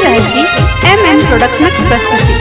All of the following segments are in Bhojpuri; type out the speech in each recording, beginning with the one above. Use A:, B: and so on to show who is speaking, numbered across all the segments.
A: सुनराज जी MM प्रोडक्शन प्रस्तुति।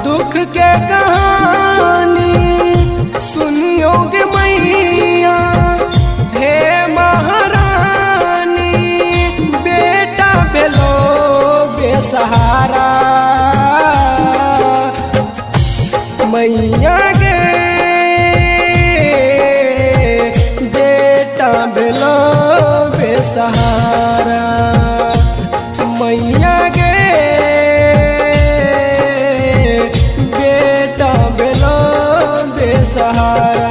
B: दुख के कहानी सुनियोगे मैया, हे महारानी बेटा बेलो बेसहारा मैया गे, बेटा बेलो बेसहारा मैया गे, सहारा।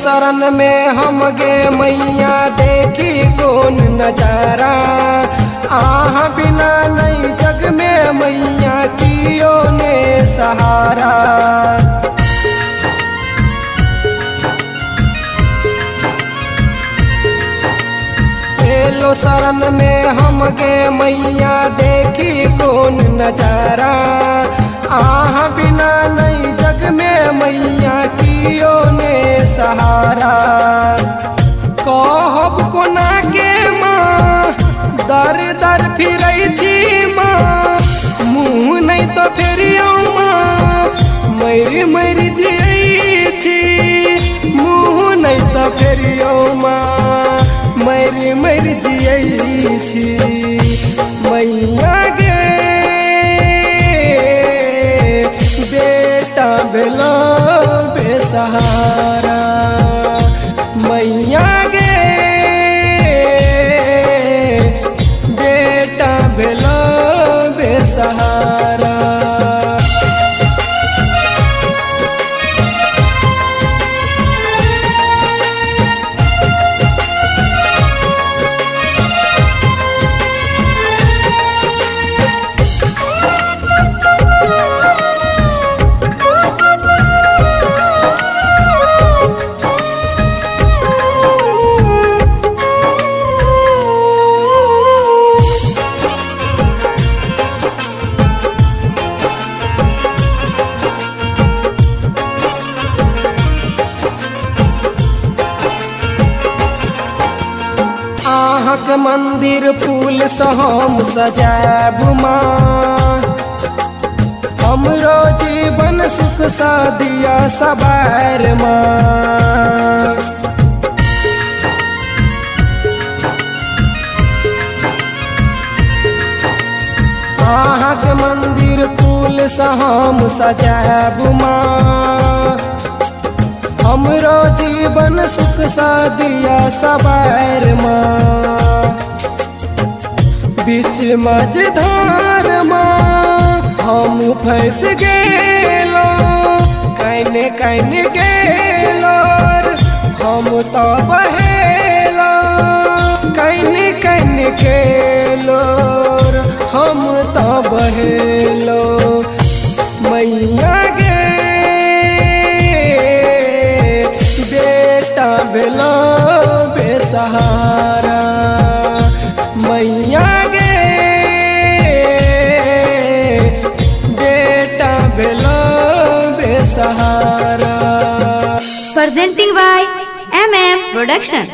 B: शरण में हम गे मैया, देखी कौन नजारा, आह बिना नहीं जग में मैया कियो ने सहारा। एलो शरण में हम गे मैया, देखी कौन नजारा, आह बिना नहीं जग में मैया कियो ने सहारा। कहब कोना के माँ, दर दर फिरै छी माँ, मुँह नहीं तो फेरियो माँ, मरि मरि जियै छी, मुँह नहीं तो फेरियो माँ, मरि मरि जियै छी मैया गे, बेटा बेलो बेसहारा मैया गे, बेटा बेलो बेसहारा। मंदिर फूल से हम सजाब माँ, हमरो जीवन सुख सा दिया सवार माँ। आहाँ के मंदिर फूल से हम सजाब माँ, हमरो जीवन सुख सा दिया सवार माँ। बीच मझधार माँ हम फंस गेलो, कैने कैने गेलो हम तो बहेलो, कैने कैने गेलो हम तो बहेलो मैया गे, बेटा बेलो बेसहारा मैया गे, बेटा बेलो बेसहारा।
A: Presenting by MM Production।